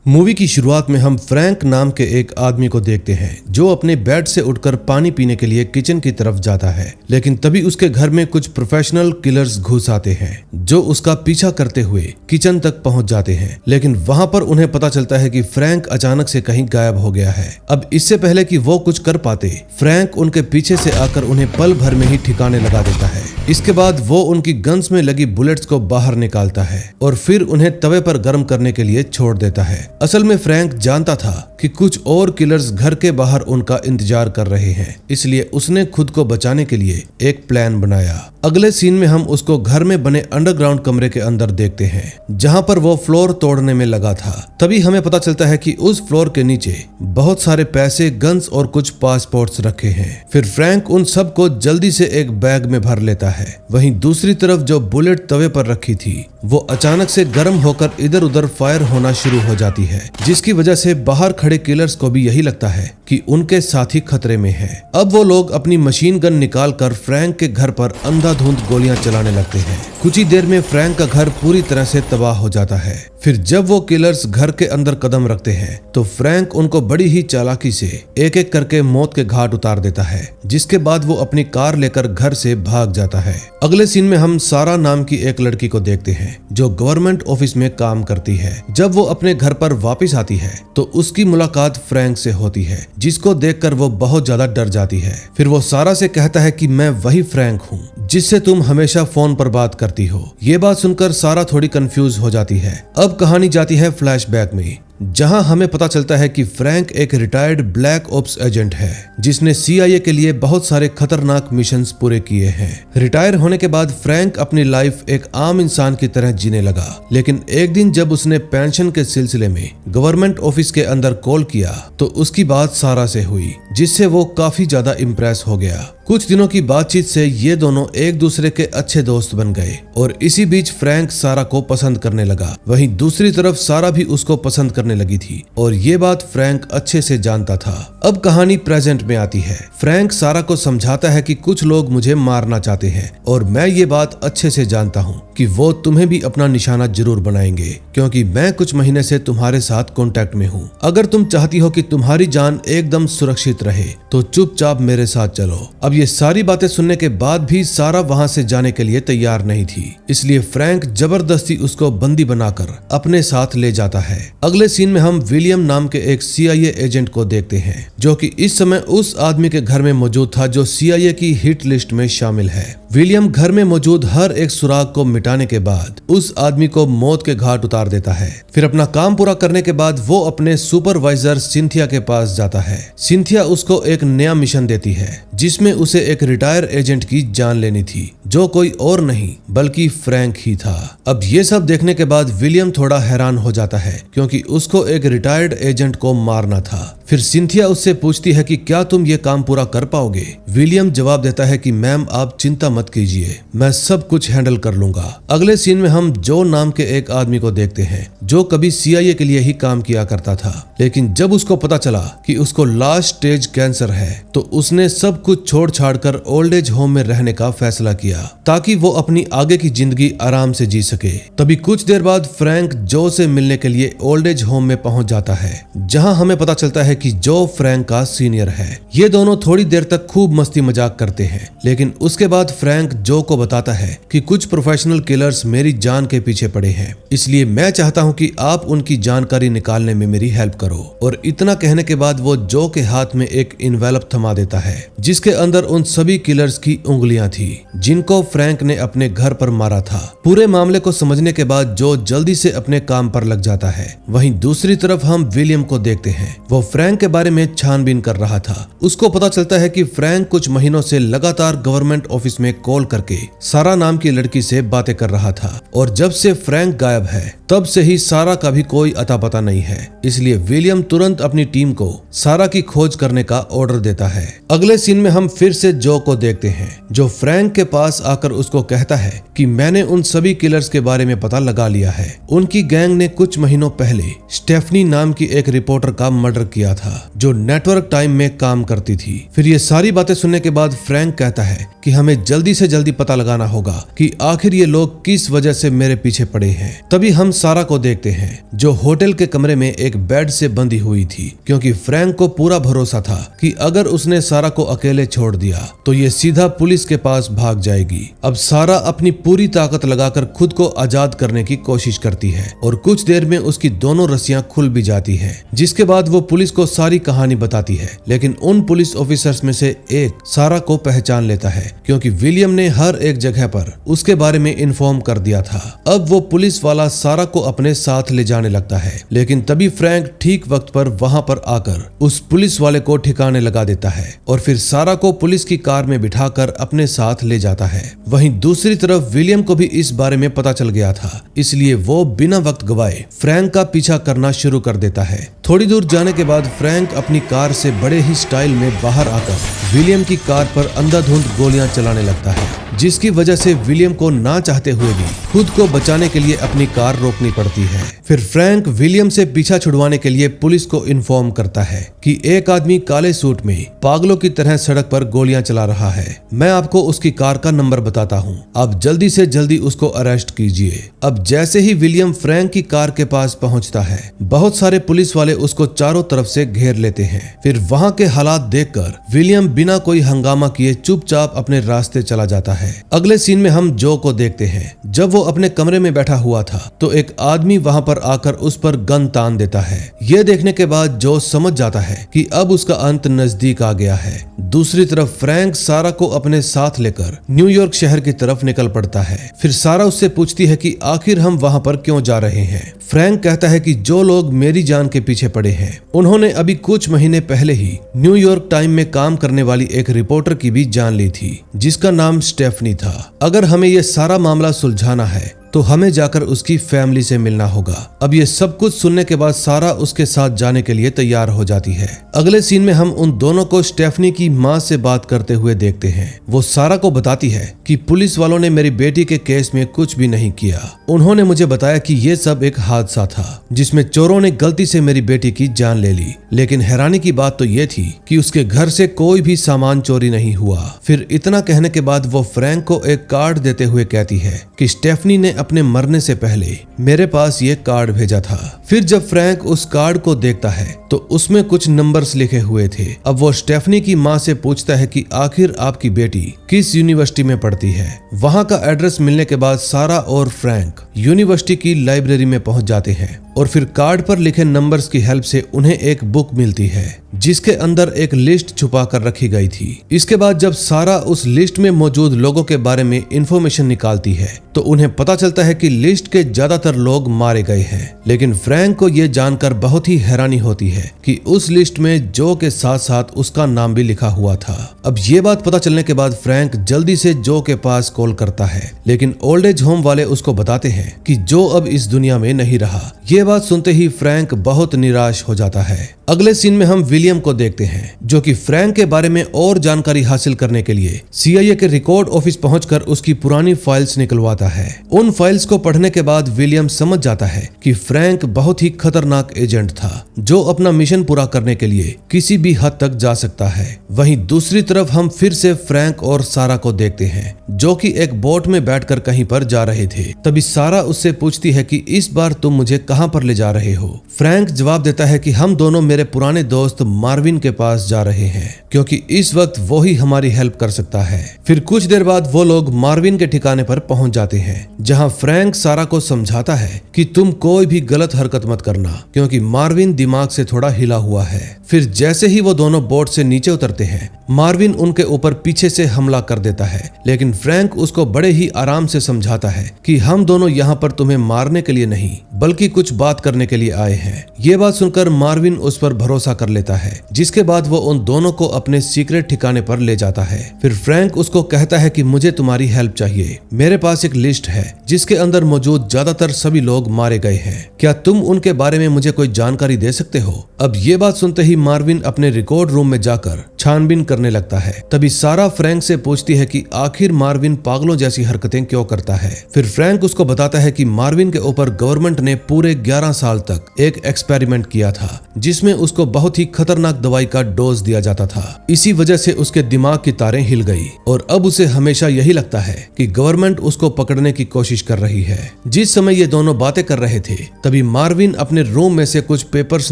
Movie की शुरुआत में हम फ्रैंक नाम के एक आदमी को देखते हैं जो अपने बेड से उठकर पानी पीने के लिए किचन की तरफ जाता है, लेकिन तभी उसके घर में कुछ प्रोफेशनल किलर्स घुस आते हैं जो उसका पीछा करते हुए किचन तक पहुंच जाते हैं। लेकिन वहां पर उन्हें पता चलता है कि फ्रैंक अचानक से कहीं गायब हो गया है। अब इससे पहले कि वो कुछ कर पाते, फ्रैंक उनके पीछे से आकर उन्हें पल भर में ही ठिकाने लगा देता है। इसके बाद वो उनकी गन्स में लगी बुलेट्स को बाहर निकालता है और फिर उन्हें तवे पर गर्म करने के लिए छोड़ देता है। असल में फ्रैंक जानता था कि कुछ और किलर्स घर के बाहर उनका इंतजार कर रहे हैं, इसलिए उसने खुद को बचाने के लिए एक प्लान बनाया। अगले सीन में हम उसको घर में बने अंडरग्राउंड कमरे के अंदर देखते हैं जहां पर वो फ्लोर तोड़ने में लगा था। तभी हमें पता चलता है कि उस फ्लोर के नीचे बहुत सारे पैसे, गन्स और कुछ पासपोर्ट्स रखे हैं। फिर फ्रैंक उन सब को जल्दी से एक बैग में भर लेता है। वहीं दूसरी तरफ जो बुलेट तवे पर रखी थी वो अचानक से गर्म होकर इधर उधर फायर होना शुरू हो जाती है, जिसकी वजह से बाहर खड़े किलर्स को भी यही लगता है कि उनके साथी खतरे में है। अब वो लोग अपनी मशीन गन निकाल कर फ्रैंक के घर पर अंधाधुंध गोलियां चलाने लगते हैं। कुछ ही देर में फ्रैंक का घर पूरी तरह से तबाह हो जाता है। फिर जब वो किलर्स घर के अंदर कदम रखते हैं तो फ्रैंक उनको बड़ी ही चालाकी से एक एक करके मौत के घाट उतार देता है, जिसके बाद वो अपनी कार लेकर घर से भाग जाता है। अगले सीन में हम सारा नाम की एक लड़की को देखते हैं जो गवर्नमेंट ऑफिस में काम करती है। जब वो अपने घर पर वापस आती है तो उसकी मुलाकात फ्रैंक से होती है, जिसको देखकर वो बहुत ज्यादा डर जाती है। फिर वो सारा से कहता है कि मैं वही फ्रैंक हूँ जिससे तुम हमेशा फोन पर बात करती हो। ये बात सुनकर सारा थोड़ी कंफ्यूज हो जाती है। अब कहानी जाती है फ्लैशबैक में, जहां हमें पता चलता है कि फ्रैंक एक रिटायर्ड ब्लैक ऑप्स एजेंट है जिसने CIA के लिए बहुत सारे खतरनाक मिशंस पूरे किए हैं। रिटायर होने के बाद फ्रैंक अपनी लाइफ एक आम इंसान की तरह जीने लगा, लेकिन एक दिन जब उसने पेंशन के सिलसिले में गवर्नमेंट ऑफिस के अंदर कॉल किया तो उसकी बात सारा से हुई, जिससे वो काफी ज्यादा इम्प्रेस हो गया। कुछ दिनों की बातचीत से ये दोनों एक दूसरे के अच्छे दोस्त बन गए और इसी बीच फ्रैंक सारा को पसंद करने लगा। वहीं दूसरी तरफ सारा भी उसको पसंद करने लगी थी और ये बात फ्रैंक अच्छे से जानता था। अब कहानी प्रेजेंट में आती है। फ्रैंक सारा को समझाता है कि कुछ लोग मुझे मारना चाहते हैं और मैं ये बात अच्छे से जानता हूँ कि वो तुम्हें भी अपना निशाना जरूर बनाएंगे, क्योंकि मैं कुछ महीने से तुम्हारे साथ कांटेक्ट में हूँ। अगर तुम चाहती हो कि तुम्हारी जान एकदम सुरक्षित रहे तो चुपचाप मेरे साथ चलो। अब ये सारी बातें सुनने के बाद भी सारा वहां से जाने के लिए तैयार नहीं थी, इसलिए फ्रैंक जबरदस्ती उसको बंदी बनाकर अपने साथ ले जाता है। अगले सीन में हम विलियम नाम के एक CIA एजेंट को देखते हैं जो कि इस समय उस आदमी के घर में मौजूद था जो CIA की हिट लिस्ट में शामिल है। विलियम घर में मौजूद हर एक सुराग को मिटाने के बाद उस आदमी को मौत के घाट उतार देता है। फिर अपना काम पूरा करने के बाद वो अपने सुपरवाइजर सिंथिया के पास जाता है। सिंथिया उसको एक नया मिशन देती है जिसमें उसे एक रिटायर एजेंट की जान लेनी थी जो कोई और नहीं बल्कि फ्रैंक ही था। अब ये सब देखने के बाद विलियम थोड़ा हैरान हो जाता है क्योंकि उसको एक रिटायर्ड एजेंट को मारना था। फिर सिंथिया उससे पूछती है कि क्या तुम ये काम पूरा कर पाओगे। विलियम जवाब देता है कि मैम आप चिंता मत कीजिए, मैं सब कुछ हैंडल कर लूंगा। अगले सीन में हम जो नाम के एक आदमी को देखते हैं जो कभी CIA के लिए ही काम किया करता था, लेकिन जब उसको पता चला कि उसको लास्ट स्टेज कैंसर है तो उसने सब कुछ छोड़ छाड़ कर ओल्ड एज होम में रहने का फैसला किया ताकि वो अपनी आगे की जिंदगी आराम से जी सके। तभी कुछ देर बाद फ्रैंक जो से मिलने के लिए ओल्ड एज होम में पहुंच जाता है, जहां हमें पता चलता है कि जो फ्रैंक का सीनियर है। ये दोनों थोड़ी देर तक खूब मस्ती मजाक करते हैं, लेकिन उसके बाद फ्रैंक जो को बताता है कि कुछ प्रोफेशनल किलर्स मेरी जान के पीछे पड़े हैं, इसलिए मैं चाहता हूं कि आप उनकी जानकारी निकालने में मेरी हेल्प करो। और इतना कहने के बाद वो जो के हाथ में एक इन्वेलप थमा देता है जिसके अंदर उन सभी किलर्स की उंगलियां थी जिनको फ्रैंक ने अपने घर पर मारा था। पूरे मामले को समझने के बाद जो जल्दी से अपने काम पर लग जाता है। वहीं दूसरी तरफ हम विलियम को देखते हैं, वो फ्रैंक के बारे में छानबीन कर रहा था। उसको पता चलता है कि फ्रैंक कुछ महीनों से लगातार गवर्नमेंट ऑफिस में कॉल करके सारा नाम की लड़की से बातें कर रहा था और जब से फ्रैंक गायब है तब से ही सारा का भी कोई अता पता नहीं है। इसलिए विलियम तुरंत अपनी टीम को सारा की खोज करने का ऑर्डर देता है। अगले सीन में हम फिर से जो को देखते हैं जो फ्रैंक के पास पास आकर उसको कहता है कि मैंने उन सभी किलर्स के बारे में पता लगा लिया है। उनकी गैंग ने कुछ महीनों पहले स्टेफनी नाम की एक रिपोर्टर का मर्डर किया था जो नेटवर्क टाइम में काम करती थी। फिर ये सारी बातें सुनने के बाद फ्रैंक कहता है कि हमें जल्दी से जल्दी पता लगाना होगा कि आखिर ये लोग किस वजह से मेरे पीछे पड़े हैं। तभी हम सारा को देखते हैं जो होटल के कमरे में एक बेड से बंधी हुई थी, क्योंकि फ्रैंक को पूरा भरोसा था कि अगर उसने सारा को अकेले छोड़ दिया तो ये सीधा पुलिस के पास भाग जाएगी। अब सारा अपनी पूरी ताकत लगाकर खुद को आजाद करने की कोशिश करती है और कुछ देर में उसकी दोनों रस्सियां खुल भी जाती हैं, जिसके बाद वो पुलिस को सारी कहानी बताती है। लेकिन उन पुलिस ऑफिसर्स में से एक सारा को पहचान लेता है, क्योंकि विलियम ने हर एक जगह पर उसके बारे में इन्फॉर्म कर दिया था। अब वो पुलिस वाला सारा को अपने साथ ले जाने लगता है, लेकिन तभी फ्रैंक ठीक वक्त पर वहां पर आकर उस पुलिस वाले को ठिकाने लगा देता है और फिर सारा को पुलिस की कार में बिठाकर अपने साथ ले जाता है। वहीं दूसरी तरफ विलियम को भी इस बारे में पता चल गया था, इसलिए वो बिना वक्त गवाए फ्रैंक का पीछा करना शुरू कर देता है। थोड़ी दूर जाने के बाद फ्रैंक अपनी कार से बड़े ही स्टाइल में बाहर आकर विलियम की कार पर अंधाधुंध गोलियां चलाने लगता है, जिसकी वजह से विलियम को ना चाहते हुए भी खुद को बचाने के लिए अपनी कार रोकनी पड़ती है। फिर फ्रैंक विलियम से पीछा छुड़वाने के लिए पुलिस को इन्फॉर्म करता है कि एक आदमी काले सूट में पागलों की तरह सड़क पर गोलियां चला रहा है। मैं आपको उसकी कार का नंबर बताता हूँ, आप जल्दी से जल्दी उसको अरेस्ट कीजिए। अब जैसे ही विलियम फ्रैंक की कार के पास पहुँचता है, बहुत सारे पुलिस वाले उसको चारों तरफ से घेर लेते हैं। फिर वहाँ के हालात देखकर विलियम बिना कोई हंगामा किए चुपचाप अपने रास्ते चला जाता है। अगले सीन में हम जो को देखते हैं। जब वो अपने कमरे में बैठा हुआ था तो एक आदमी वहां पर आकर उस पर गन तान देता है। ये देखने के बाद जो समझ जाता है कि अब उसका अंत नजदीक आ गया है। दूसरी तरफ फ्रैंक सारा को अपने साथ लेकर न्यूयॉर्क शहर की तरफ निकल पड़ता है। फिर सारा उससे पूछती है कि आखिर हम वहां पर क्यों जा रहे हैं। फ्रैंक कहता है कि जो लोग मेरी जान के पीछे पड़े हैं उन्होंने अभी कुछ महीने पहले ही न्यूयॉर्क टाइम में काम करने वाली एक रिपोर्टर की भी जान ली थी, जिसका नाम स्टेफनी था। अगर हमें यह सारा मामला सुलझाना है तो हमें जाकर उसकी फैमिली से मिलना होगा। अब ये सब कुछ सुनने के बाद सारा उसके साथ जाने के लिए तैयार हो जाती है। अगले सीन में हम उन दोनों को स्टेफनी की माँ से बात करते हुए देखते हैं। वो सारा को बताती है कि पुलिस वालों ने मेरी बेटी के केस में कुछ भी नहीं किया। उन्होंने मुझे बताया कि ये सब एक हादसा था जिसमें चोरों ने गलती से मेरी बेटी की जान ले ली। लेकिन हैरानी की बात तो ये थी कि उसके घर से कोई भी सामान चोरी नहीं हुआ। फिर इतना कहने के बाद वो फ्रैंक को एक कार्ड देते हुए कहती है कि स्टेफनी ने अपने मरने से पहले मेरे पास ये कार्ड भेजा था। फिर जब फ्रैंक उस कार्ड को देखता है तो उसमें कुछ नंबर्स लिखे हुए थे। अब वो स्टेफनी की माँ से पूछता है कि आखिर आपकी बेटी किस यूनिवर्सिटी में पढ़ती है। वहाँ का एड्रेस मिलने के बाद सारा और फ्रैंक यूनिवर्सिटी की लाइब्रेरी में पहुंच जाते हैं और फिर कार्ड पर लिखे नंबर्स की हेल्प से उन्हें एक बुक मिलती है जिसके अंदर एक लिस्ट छुपा कर रखी गई थी। इसके बाद जब सारा उस लिस्ट में मौजूद लोगों के बारे में इंफॉर्मेशन निकालती है तो उन्हें पता चलता है कि लिस्ट के ज्यादातर लोग मारे गए हैं। लेकिन फ्रैंक को यह जानकर बहुत ही हैरानी होती है कि उस लिस्ट में जो के साथ साथ उसका नाम भी लिखा हुआ था। अब ये बात पता चलने के बाद फ्रैंक जल्दी से जो के पास कॉल करता है, लेकिन ओल्ड एज होम वाले उसको बताते हैं कि जो अब इस दुनिया में नहीं रहा। ये बात सुनते ही फ्रैंक बहुत निराश हो जाता है। अगले सीन में हम विलियम को देखते हैं जो कि फ्रैंक के बारे में और जानकारी हासिल करने के लिए CIA के रिकॉर्ड ऑफिस पहुंचकर उसकी पुरानी फाइल्स निकलवाता है। उन फाइल्स को पढ़ने के बाद विलियम समझ जाता है कि फ्रैंक बहुत ही खतरनाक एजेंट था जो अपना मिशन पूरा करने के लिए किसी भी हद तक जा सकता है। वहीं दूसरी तरफ हम फिर से फ्रैंक और सारा को देखते हैं जो कि एक बोट में बैठकर कहीं पर जा रहे थे। तभी सारा उससे पूछती है कि इस बार तुम मुझे कहां पर ले जा रहे हो। फ्रैंक जवाब देता है कि हम दोनों मेरे पुराने दोस्त मार्विन के पास जा रहे हैं क्योंकि इस वक्त वो ही हमारी हेल्प कर सकता है। फिर कुछ देर बाद वो लोग मार्विन के ठिकाने पर पहुंच जाते हैं जहां फ्रैंक सारा को समझाता है कि तुम कोई भी गलत हरकत मत करना क्योंकि मार्विन दिमाग से थोड़ा हिला हुआ है। फिर जैसे ही वो दोनों बोट से नीचे उतरते हैं मार्विन उनके ऊपर पीछे से हमला कर देता है, लेकिन फ्रैंक उसको बड़े ही आराम से समझाता है कि हम दोनों यहाँ पर तुम्हें मारने के लिए नहीं बल्कि कुछ बात करने के लिए आए हैं। ये बात सुनकर मार्विन उस पर भरोसा कर लेता है, जिसके बाद वो उन दोनों को अपने सीक्रेट ठिकाने पर ले जाता है। फिर फ्रैंक उसको कहता है कि मुझे तुम्हारी हेल्प चाहिए। मेरे पास एक लिस्ट है जिसके अंदर मौजूद ज्यादातर सभी लोग मारे गए हैं। क्या तुम उनके बारे में मुझे कोई जानकारी दे सकते हो? अब ये बात सुनते ही मार्विन अपने रिकॉर्ड रूम में जाकर छानबीन करने लगता है। तभी सारा फ्रैंक से पूछती है कि आखिर मार्विन पागलों जैसी हरकतें क्यों करता है। फिर फ्रैंक उसको बताता है कि मार्विन के ऊपर गवर्नमेंट ने पूरे 11 साल तक एक एक्सपेरिमेंट किया था जिसमें उसको बहुत ही खतरनाक दवाई का डोज दिया जाता था। इसी वजह से उसके दिमाग की तारें हिल गई और अब उसे हमेशा यही लगता है कि गवर्नमेंट उसको पकड़ने की कोशिश कर रही है। जिस समय ये दोनों बातें कर रहे थे तभी मार्विन अपने रूम में से कुछ पेपर्स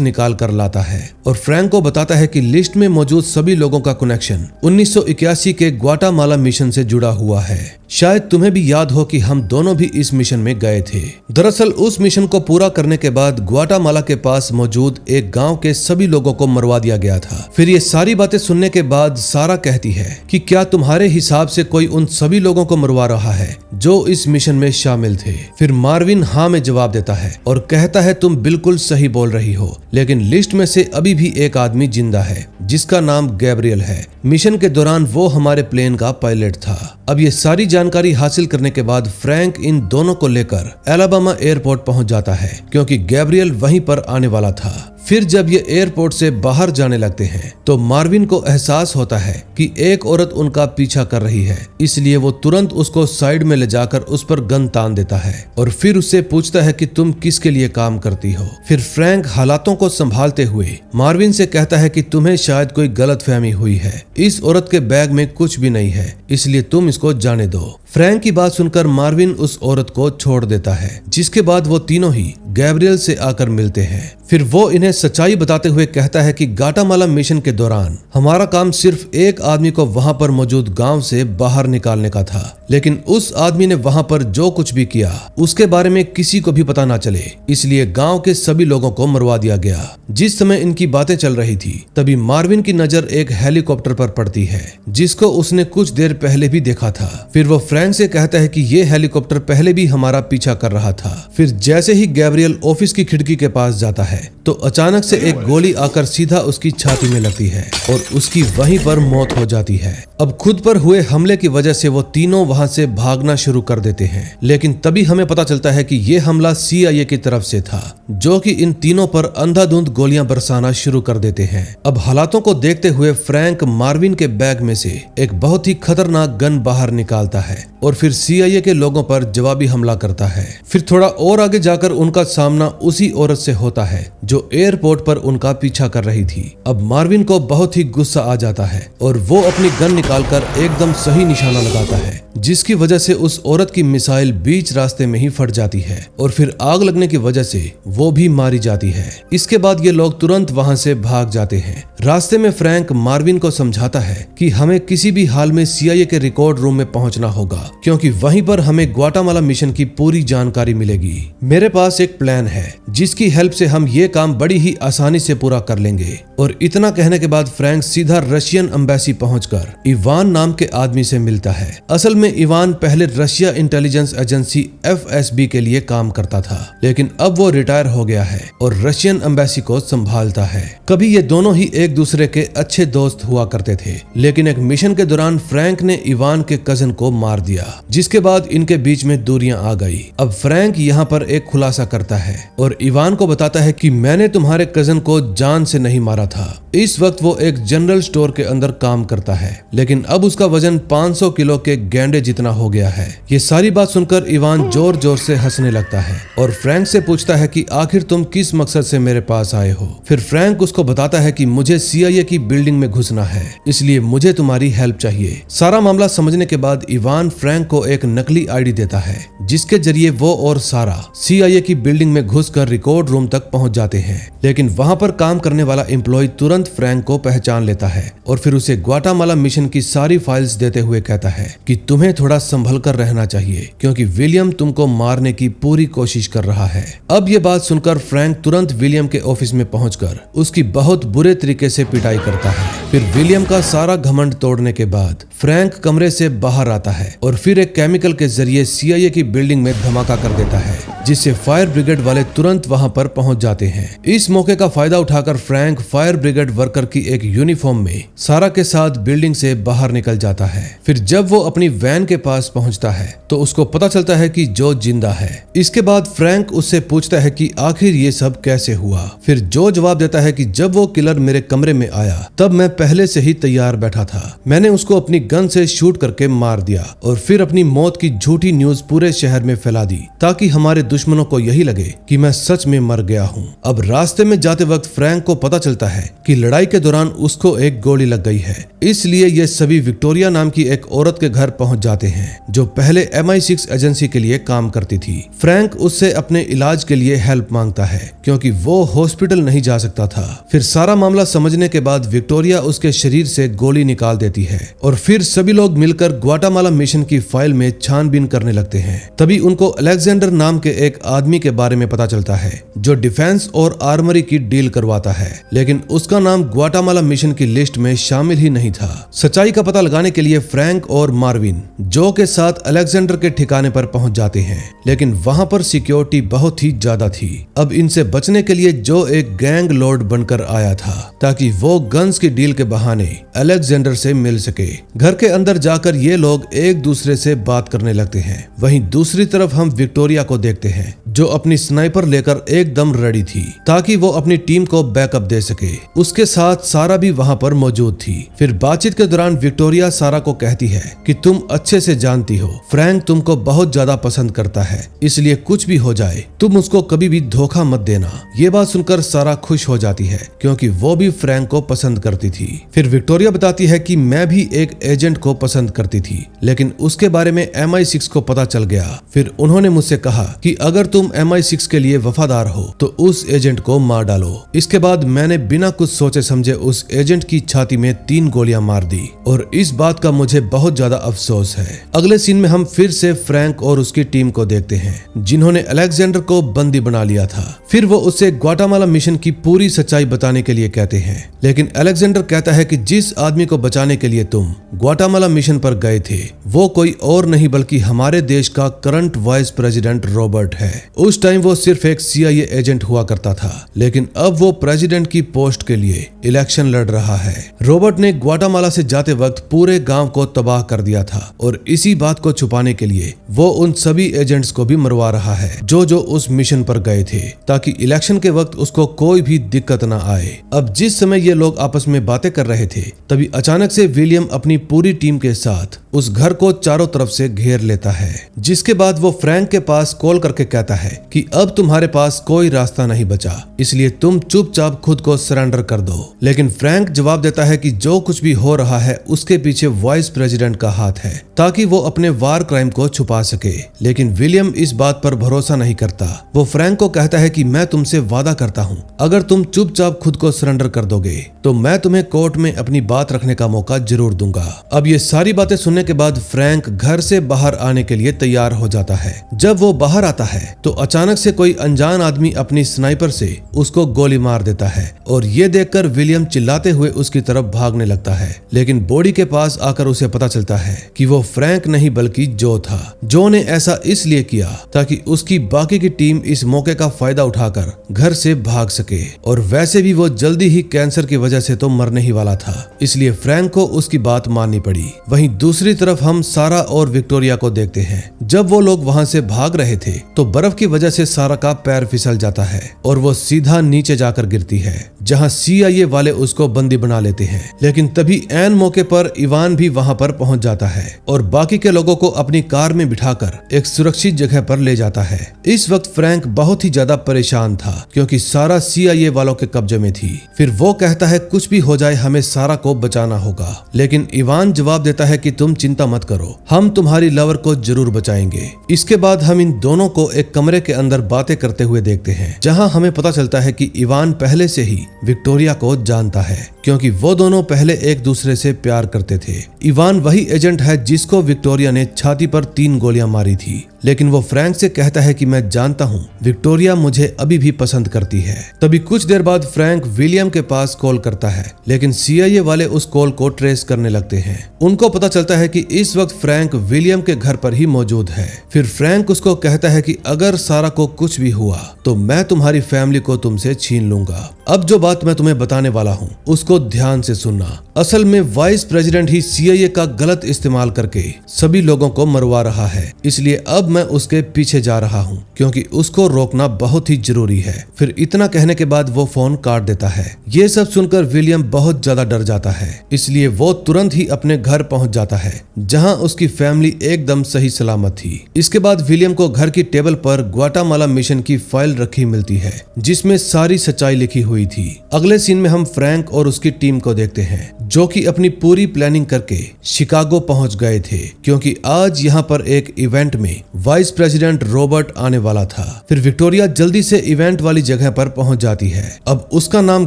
निकाल कर लाता है और फ्रैंक को बताता है कि लिस्ट में मौजूद सभी लोगों का कनेक्शन 1981 के ग्वाटामाला मिशन से जुड़ा हुआ है। शायद तुम्हें भी याद हो कि हम दोनों भी इस मिशन में गए थे। दरअसल उस मिशन को पूरा करने के बाद ग्वाटामाला के पास मौजूद एक गांव के सभी लोगों को मरवा दिया गया था। फिर ये सारी बातें सुनने के बाद सारा कहती है कि क्या तुम्हारे हिसाब से कोई उन सभी लोगों को मरवा रहा है जो इस मिशन में शामिल थे। फिर मार्विन हाँ में जवाब देता है और कहता है तुम बिल्कुल सही बोल रही हो, लेकिन लिस्ट में से अभी भी एक आदमी जिंदा है जिसका नाम गैब्रियल है। मिशन के दौरान वो हमारे प्लेन का पायलट था। अब ये सारी जानकारी हासिल करने के बाद फ्रैंक इन दोनों को लेकर एलाबामा एयरपोर्ट पहुंच जाता है क्योंकि गैब्रियल वहीं पर आने वाला था। फिर जब ये एयरपोर्ट से बाहर जाने लगते हैं तो मार्विन को एहसास होता है कि एक औरत उनका पीछा कर रही है, इसलिए वो तुरंत उसको साइड में ले जाकर उस पर गन तान देता है और फिर उससे पूछता है कि तुम किसके लिए काम करती हो। फिर फ्रैंक हालातों को संभालते हुए मार्विन से कहता है कि तुम्हें शायद कोई गलतफहमी हुई है, इस औरत के बैग में कुछ भी नहीं है, इसलिए तुम इसको जाने दो। फ्रैंक की बात सुनकर मार्विन उस औरत को छोड़ देता है, जिसके बाद वो तीनों ही गैब्रियल से आकर मिलते हैं। फिर वो इन्हें सच्चाई बताते हुए कहता है कि ग्वाटामाला मिशन के दौरान हमारा काम सिर्फ एक आदमी को वहां पर मौजूद गांव से बाहर निकालने का था, लेकिन उस आदमी ने वहां पर जो कुछ भी किया उसके बारे में किसी को भी पता ना चले, इसलिए गांव के सभी लोगों को मरवा दिया गया। जिस समय इनकी बातें चल रही थी तभी मार्विन की नजर एक हेलीकॉप्टर पर पड़ती है जिसको उसने कुछ देर पहले भी देखा था। फिर वो फ्रैंक से कहता है कि ये हेलीकॉप्टर पहले भी हमारा पीछा कर रहा था। फिर जैसे ही गैब्रियल ऑफिस की खिड़की के पास जाता है तो अचानक से एक गोली आकर सीधा उसकी छाती में लगती है और उसकी वहीं पर मौत हो जाती है। अब खुद पर हुए हमले की वजह से वो तीनों वहां से भागना शुरू कर देते हैं, लेकिन तभी हमें पता चलता है कि ये हमला CIA की तरफ से था जो कि इन तीनों पर अंधाधुंध गोलियां बरसाना शुरू कर देते हैं। अब हालातों को देखते हुए फ्रैंक मार्विन के बैग में से एक बहुत ही खतरनाक गन बाहर निकालता है और फिर CIA के लोगों पर जवाबी हमला करता है। फिर थोड़ा और आगे जाकर उनका सामना उसी औरत से होता है जो एयरपोर्ट पर उनका पीछा कर रही थी। अब मार्विन को बहुत ही गुस्सा आ जाता है और वो अपनी गन निकालकर एकदम सही निशाना लगाता है, जिसकी वजह से उस औरत की मिसाइल बीच रास्ते में ही फट जाती है और फिर आग लगने की वजह से वो भी मारी जाती है। इसके बाद ये लोग तुरंत वहां से भाग जाते हैं। रास्ते में फ्रैंक मार्विन को समझाता है कि हमें किसी भी हाल में CIA के रिकॉर्ड रूम में पहुंचना होगा क्योंकि वहीं पर हमें ग्वाटामाला मिशन की पूरी जानकारी मिलेगी। मेरे पास एक प्लान है जिसकी हेल्प से हम ये काम बड़ी ही आसानी से पूरा कर लेंगे। और इतना कहने के बाद फ्रैंक सीधा रशियन एम्बेसी पहुंचकर इवान नाम के आदमी से मिलता है। असल में इवान पहले रशिया इंटेलिजेंस एजेंसी FSB के लिए काम करता था, लेकिन अब वो रिटायर हो गया है और रशियन एम्बेसी को संभालता है। कभी ये दोनों ही एक दूसरे के अच्छे दोस्त हुआ करते थे, लेकिन एक मिशन के दौरान फ्रैंक ने इवान के कजन को मार दिया, जिसके बाद इनके बीच में दूरियां आ गई। अब फ्रैंक यहाँ पर एक खुलासा करता है और इवान को बताता है कि मैंने तुम्हारे कजन को जान से नहीं मारा था। इस वक्त वो एक जनरल स्टोर के अंदर काम करता है, लेकिन अब उसका वजन 500 किलो के गेंडे जितना हो गया है। ये सारी बात सुनकर इवान जोर जोर से हंसने लगता है और फ्रैंक से पूछता है कि आखिर तुम किस मकसद से मेरे पास आए हो। फिर फ्रैंक उसको बताता है कि मुझे CIA की बिल्डिंग में घुसना है, इसलिए मुझे तुम्हारी हेल्प चाहिए। सारा मामला समझने के बाद इवान फ्रैंक को एक नकली ID देता है, जिसके जरिए वो और सारा CIA की बिल्डिंग में घुसकर रिकॉर्ड रूम तक पहुंच जाते हैं। लेकिन वहां पर काम करने वाला एम्प्लॉय तुरंत फ्रैंक को पहचान लेता है और फिर उसे ग्वाटामाला मिशन की सारी फाइल्स देते हुए कहता है कि तुम्हें थोड़ा संभल कर रहना चाहिए क्योंकि विलियम तुमको मारने की पूरी कोशिश कर रहा है। अब ये बात सुनकर फ्रैंक तुरंत विलियम के ऑफिस में पहुंचकर उसकी बहुत बुरे तरीके से पिटाई करता है। फिर विलियम का सारा घमंड तोड़ने के बाद फ्रैंक कमरे से बाहर आता है और फिर एक केमिकल के जरिए CIA की बिल्डिंग में धमाका कर देता है, जिससे फायर ब्रिगेड वाले तुरंत वहां पर पहुंच जाते हैं। हैं। इस मौके का फायदा उठाकर फ्रैंक फायर ब्रिगेड वर्कर की एक यूनिफॉर्म में सारा के साथ बिल्डिंग से बाहर निकल जाता है। फिर जब वो अपनी वैन के पास पहुंचता है तो उसको पता चलता है कि जो जिंदा है। इसके बाद फ्रैंक उससे पूछता है कि आखिर ये सब कैसे हुआ। फिर जो जवाब देता है कि जब वो किलर मेरे कमरे में आया तब मैं पहले से ही तैयार बैठा था। मैंने उसको अपनी गन से शूट करके मार दिया और फिर अपनी मौत की झूठी न्यूज पूरे शहर में फैला दी ताकि हमारे दुश्मनों को यही लगे कि मैं सच में मर गया हूँ। अब रास्ते में जाते वक्त फ्रैंक को पता चलता है कि लड़ाई के दौरान उसको एक गोली लग गई है। इसलिए ये सभी विक्टोरिया नाम की एक औरत के घर पहुंच जाते हैं जो पहले MI6 एजेंसी के लिए काम करती थी। फ्रैंक उससे अपने इलाज के लिए हेल्प मांगता है क्योंकि वो हॉस्पिटल नहीं जा सकता था। फिर सारा मामला समझने के बाद विक्टोरिया उसके शरीर से गोली निकाल देती है और फिर सभी लोग मिलकर ग्वाटामाला मिशन की फाइल में छानबीन करने लगते हैं। तभी उनको अलेक्जेंडर नाम के एक आदमी के बारे में पता चलता है जो डिफेंस और आर्मरी की डील करवाता है, लेकिन उसका नाम ग्वाटामाला मिशन की लिस्ट में शामिल ही नहीं था। सच्चाई का पता लगाने के लिए फ्रैंक और मार्विन जो के साथ अलेक्जेंडर के ठिकाने पर पहुंच जाते हैं, लेकिन वहां पर सिक्योरिटी बहुत ही ज्यादा थी। अब इनसे बचने के लिए जो एक गैंग लॉर्ड बनकर आया था ताकि वो गन्स की डील के बहाने अलेक्जेंडर से मिल सके। घर के अंदर जाकर ये लोग एक दूसरे से बात करने लगते हैं। वहीं दूसरी तरफ हम विक्टोरिया को देखते हैं जो अपनी स्नाइपर लेकर एकदम रेडी थी ताकि वो अपनी टीम को बैकअप दे सके। उसके साथ सारा भी वहां पर मौजूद थी। फिर बातचीत के दौरान विक्टोरिया सारा को कहती है कि तुम अच्छे से जानती हो फ्रैंक तुमको बहुत ज्यादा पसंद करता है, इसलिए कुछ भी हो जाए तुम उसको कभी भी धोखा मत देना। ये बात सुनकर सारा खुश हो जाती है क्योंकि वो भी फ्रैंक को पसंद करती थी। फिर विक्टोरिया बताती है कि मैं भी एक एजेंट को पसंद करती थी, लेकिन उसके बारे में MI6 को पता चल गया। फिर उन्होंने मुझसे कहा कि अगर तुम MI6 के लिए वफादार हो तो उस एजेंट को मार डालो। इसके बाद मैंने बिना कुछ सोचे समझे उस एजेंट की छाती में 3 गोलियां मार दी और इस बात का मुझे बहुत ज्यादा अफसोस है। अगले सीन में हम फिर से फ्रैंक और उसकी टीम को देखते हैं जिन्होंने अलेक्जेंडर को बंदी बना लिया था। फिर वो उसे ग्वाटामाला मिशन की पूरी सच्चाई बताने के लिए कहते हैं, लेकिन अलेक्जेंडर कहता है कि जिस आदमी को बचाने के लिए तुम ग्वाटामाला मिशन पर गए थे वो कोई और नहीं बल्कि हमारे देश का करंट वाइस प्रेसिडेंट रॉबर्ट है। उस टाइम वो सिर्फ एक CIA एजेंट हुआ करता था, लेकिन अब वो प्रेसिडेंट की पोस्ट के लिए इलेक्शन लड़ रहा है। रॉबर्ट ने ग्वाटामाला से जाते वक्त पूरे गांव को तबाह कर दिया था और इसी बात को छुपाने के लिए वो उन सभी एजेंट्स को भी मरवा रहा है जो उस मिशन पर गए थे ताकि इलेक्शन के वक्त उसको कोई भी दिक्कत ना आए। अब जिस समय ये लोग आपस में बातें कर रहे थे तभी अचानक से विलियम अपनी पूरी टीम के साथ उस घर को चारों तरफ से घेर लेता है, जिसके बाद वो फ्रैंक के पास कॉल करके कहता है कि अब तुम्हारे पास कोई रास्ता नहीं बचा, इसलिए तुम चुपचाप खुद को सरेंडर कर दो। लेकिन फ्रैंक जवाब देता है कि जो कुछ भी हो रहा है उसके पीछे वाइस प्रेसिडेंट का हाथ है ताकि वो अपने वार क्राइम को छुपा सके। लेकिन विलियम इस बात पर भरोसा नहीं करता। वो फ्रैंक को कहता है कि मैं तुमसे वादा करता हूँ अगर तुम चुपचाप खुद को सरेंडर कर दोगे तो मैं तुम्हें कोर्ट में अपनी बात रखने का मौका जरूर दूंगा। अब ये सारी बातें सुनने के बाद फ्रैंक घर से बाहर आने के लिए तैयार हो जाता है। जब वो बाहर आता है तो अचानक से कोई अनजान आदमी अपनी स्नाइपर से उसको गोली मार देता है और ये देखकर विलियम चिल्लाते हुए उसकी तरफ भागने लगता है, लेकिन बॉडी के पास आकर उसे पता चलता है कि वो फ्रैंक नहीं बल्कि जो था। जो ने ऐसा इसलिए किया ताकि उसकी बाकी की टीम इस मौके का फायदा उठाकर घर से भाग सके, और वैसे भी वो जल्दी ही कैंसर की वजह से तो मरने ही वाला था, इसलिए फ्रैंक को उसकी बात माननी पड़ी। वहीं दूसरी तरफ हम सारा और विक्टोरिया को देखते हैं। जब वो लोग वहां से भाग रहे थे तो बर्फ की वजह से सारा का पैर फिसल जाता है और वो सीधा नीचे जाकर गिरती है जहां CIA वाले उसको बंदी बना लेते हैं। लेकिन तभी ऐन मौके पर इवान भी वहां पर पहुंच जाता है और बाकी के लोगों को अपनी कार में बिठाकर एक सुरक्षित जगह पर ले जाता है। इस वक्त फ्रैंक बहुत ही ज्यादा परेशान था क्योंकि सारा CIA वालों के कब्जे में थी। फिर वो कहता है कुछ भी हो जाए हमें सारा को बचाना होगा, लेकिन इवान जवाब देता है कि तुम चिंता मत करो, हम तुम्हारी लवर को जरूर बचाएंगे। इसके बाद हम इन दोनों को एक कमरे के अंदर बातें करते हुए देखते हैं जहां हमें पता चलता है कि इवान पहले से ही विक्टोरिया को जानता है क्योंकि वो दोनों पहले एक दूसरे से प्यार करते थे। इवान वही एजेंट है जिसको विक्टोरिया ने छाती पर 3 गोलियां मारी थी, लेकिन वो फ्रैंक से कहता है कि मैं जानता हूँ विक्टोरिया मुझे अभी भी पसंद करती है। तभी कुछ देर बाद फ्रैंक विलियम के पास कॉल करता है, लेकिन CIA वाले उस कॉल को ट्रेस करने लगते हैं। उनको पता चलता है कि इस वक्त फ्रैंक विलियम के घर पर ही मौजूद है। फिर फ्रैंक उसको कहता है कि अगर सारा को कुछ भी हुआ तो मैं तुम्हारी फैमिली को तुमसे छीन लूंगा। अब जो बात मैं तुम्हें बताने वाला हूँ उसको ध्यान से सुनना। असल में वाइस प्रेसिडेंट ही CIA का गलत इस्तेमाल करके सभी लोगों को मरवा रहा है, इसलिए अब मैं उसके पीछे जा रहा हूँ क्योंकि उसको रोकना बहुत ही जरूरी है। फिर इतना कहने के बाद वो फोन काट देता है। ये सब सुनकर विलियम बहुत ज्यादा डर जाता है, इसलिए वो तुरंत ही अपने घर पहुंच जाता है जहां उसकी फैमिली एकदम सही सलामत थी। इसके बाद विलियम को घर की टेबल पर ग्वाटामाला मिशन की फाइल रखी मिलती है जिसमें सारी सच्चाई लिखी हुई थी। अगले सीन में हम फ्रैंक और उसकी टीम को देखते हैं जो कि अपनी पूरी प्लानिंग करके शिकागो पहुंच गए थे, क्योंकि आज यहाँ पर एक इवेंट में वाइस प्रेसिडेंट रॉबर्ट आने वाला था। फिर विक्टोरिया जल्दी से इवेंट वाली जगह पर पहुंच जाती है। अब उसका नाम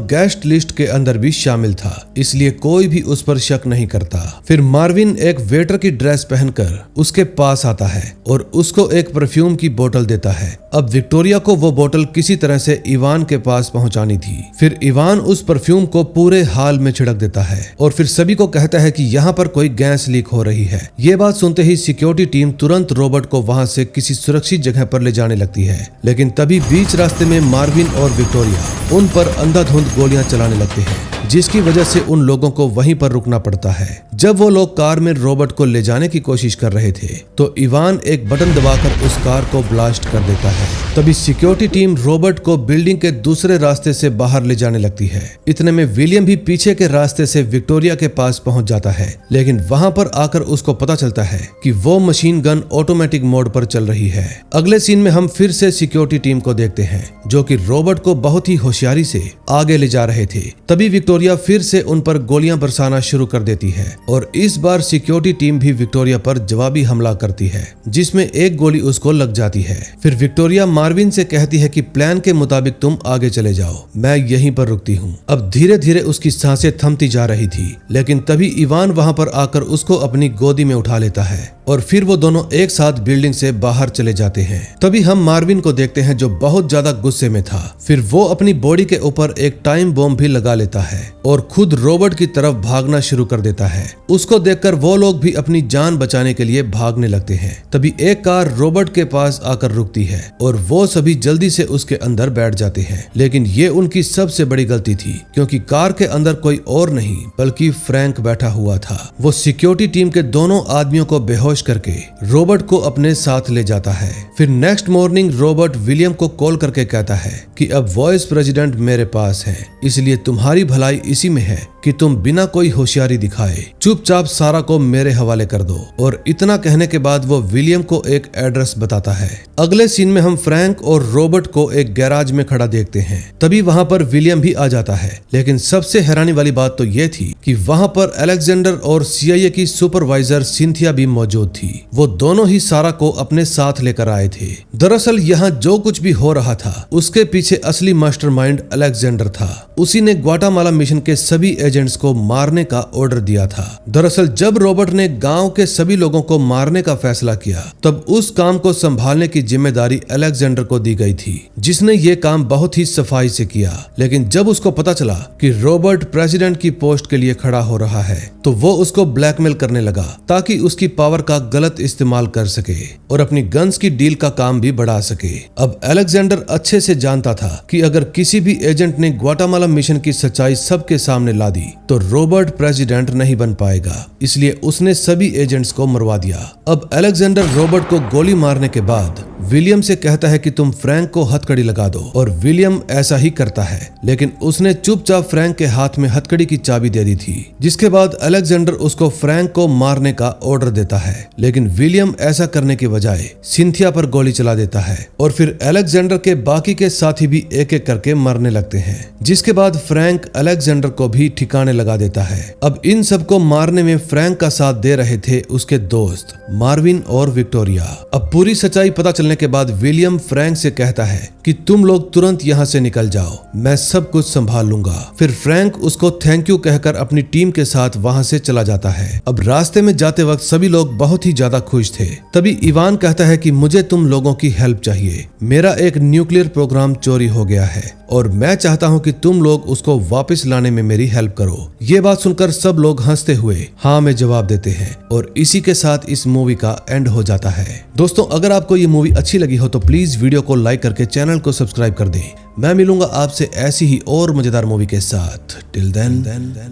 गेस्ट लिस्ट के अंदर भी शामिल था, इसलिए कोई भी उस पर शक नहीं करता। फिर मार्विन एक वेटर की ड्रेस पहनकर उसके पास आता है और उसको एक परफ्यूम की बोतल देता है। अब विक्टोरिया को वो बोतल किसी तरह से इवान के पास पहुंचानी थी। फिर इवान उस परफ्यूम को पूरे हाल में छिड़क देता है और फिर सभी को कहता है कि यहाँ पर कोई गैस लीक हो रही है। ये बात सुनते ही सिक्योरिटी टीम तुरंत रॉबर्ट को वहां से किसी सुरक्षित जगह पर ले जाने लगती है, लेकिन तभी बीच रास्ते में मार्विन और विक्टोरिया उन पर अंधाधुंध गोलियां चलाने लगते हैं, जिसकी वजह से उन लोगों को वहीं पर रुकना पड़ता है। जब वो लोग कार में रॉबर्ट को ले जाने की कोशिश कर रहे थे तो इवान एक बटन दबाकर उस कार को ब्लास्ट कर देता है। तभी सिक्योरिटी टीम रॉबर्ट को बिल्डिंग के दूसरे रास्ते से बाहर ले जाने लगती है। इतने में विलियम भी पीछे के रास्ते से विक्टोरिया के पास पहुंच जाता है, लेकिन वहां पर आकर उसको पता चलता है कि वो मशीन गन ऑटोमेटिक मोड पर चल रही है। अगले सीन में हम फिर से सिक्योरिटी टीम को देखते हैं जो कि रॉबर्ट को बहुत ही होशियारी से आगे ले जा रहे थे। तभी विक्टोरिया फिर से उन पर गोलियां बरसाना शुरू कर देती है और इस बार सिक्योरिटी टीम भी विक्टोरिया पर जवाबी हमला करती है, जिसमें एक गोली उसको लग जाती है। फिर विक्टोरिया मार्विन से कहती है कि प्लान के मुताबिक तुम आगे चले जाओ, मैं यहीं पर रुकती हूँ। अब धीरे धीरे उसकी सांसें थमती जा रही थी, लेकिन तभी इवान वहां पर आकर उसको अपनी गोदी में उठा लेता है और फिर वो दोनों एक साथ बिल्डिंग से बाहर चले जाते हैं। तभी हम मार्विन को देखते हैं जो बहुत ज्यादा गुस्से में था। फिर वो अपनी बॉडी के ऊपर एक टाइम बॉम्ब भी लगा लेता है और खुद रॉबर्ट की तरफ भागना शुरू कर देता है। उसको देखकर वो लोग भी अपनी जान बचाने के लिए भागने लगते हैं। तभी एक कार रॉबर्ट के पास आकर रुकती है और वो सभी जल्दी से उसके अंदर बैठ जाते हैं, लेकिन ये उनकी सबसे बड़ी गलती थी क्योंकि कार के अंदर कोई और नहीं बल्कि फ्रैंक बैठा हुआ था। वो सिक्योरिटी टीम के दोनों आदमियों को बेहोश करके रॉबर्ट को अपने साथ ले जाता है। फिर नेक्स्ट मॉर्निंग रॉबर्ट विलियम को कॉल करके कहता है कि अब वाइस प्रेसिडेंट मेरे पास है, इसलिए तुम्हारी भलाई इसी में है कि तुम बिना कोई होशियारी दिखाए चुपचाप सारा को मेरे हवाले कर दो। और इतना कहने के बाद वो विलियम को एक एड्रेस बताता है। अगले सीन में हम फ्रैंक और रॉबर्ट को एक गैराज में खड़ा देखते हैं। तभी वहां पर विलियम भी आ जाता है, लेकिन सबसे हैरानी वाली बात तो ये थी कि वहां पर अलेक्जेंडर और CIA की सुपरवाइजर सिंथिया भी मौजूद थी। वो दोनों ही सारा को अपने साथ लेकर आए थे। दरअसल यहाँ जो कुछ भी हो रहा था उसके पीछे असली मास्टरमाइंड अलेक्जेंडर था। उसी ने ग्वाटामाला मिशन के सभी एजेंट्स को मारने का ऑर्डर दिया था। दरअसल जब रॉबर्ट ने गांव के सभी लोगों को मारने का फैसला किया तब उस काम को संभालने की जिम्मेदारी अलेक्जेंडर को दी गई थी, जिसने ये काम बहुत ही सफाई से किया। लेकिन जब उसको पता चला कि रॉबर्ट प्रेसिडेंट की पोस्ट के लिए खड़ा हो रहा है तो वो उसको ब्लैकमेल करने लगा ताकि उसकी पावर का गलत इस्तेमाल कर सके और अपनी गन्स की डील का काम भी बढ़ा सके। अब अलेक्जेंडर अच्छे से जानता था कि अगर किसी भी एजेंट ने ग्वाटामाला मिशन की सच्चाई सबके सामने ला दी तो रॉबर्ट प्रेसिडेंट नहीं बन पाएगा, इसलिए उसने सभी एजेंट्स को मरवा दिया। अब अलेक्जेंडर रॉबर्ट को गोली मारने के बाद विलियम से कहता है कि तुम फ्रैंक को हथकड़ी लगा दो और विलियम ऐसा ही करता है, लेकिन उसने चुपचाप फ्रैंक के हाथ में हथकड़ी की चाबी दे दी थी। जिसके बाद अलेक्जेंडर उसको फ्रैंक को मारने का ऑर्डर देता है, लेकिन विलियम ऐसा करने के बजाय सिंथिया पर गोली चला देता है और फिर अलेक्जेंडर के बाकी के साथी भी एक एक करके मरने लगते हैं। जिसके बाद फ्रैंक अलेक्जेंडर को भी ठिकाने लगा देता है। अब इन सबको मारने में फ्रैंक का साथ दे रहे थे उसके दोस्त मार्विन और विक्टोरिया। अब पूरी सच्चाई पता चलने निकलने के बाद विलियम फ्रैंक से कहता है कि तुम लोग तुरंत यहाँ से निकल जाओ, मैं सब कुछ संभाल लूंगा। फिर फ्रैंक उसको थैंक यू कहकर अपनी टीम के साथ वहाँ से चला जाता है। अब रास्ते में जाते वक्त सभी लोग बहुत ही ज्यादा खुश थे। तभी इवान कहता है कि मुझे तुम लोगों की हेल्प चाहिए, मेरा एक न्यूक्लियर प्रोग्राम चोरी हो गया है और मैं चाहता हूं कि तुम लोग उसको वापस लाने में मेरी हेल्प करो। ये बात सुनकर सब लोग हंसते हुए हाँ में जवाब देते हैं और इसी के साथ इस मूवी का एंड हो जाता है। दोस्तों, अगर आपको ये मूवी अच्छी लगी हो तो प्लीज वीडियो को लाइक करके चैनल को सब्सक्राइब कर दें। मैं मिलूंगा आपसे ऐसी ही और मजेदार मूवी के साथ। Till then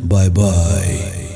bye bye.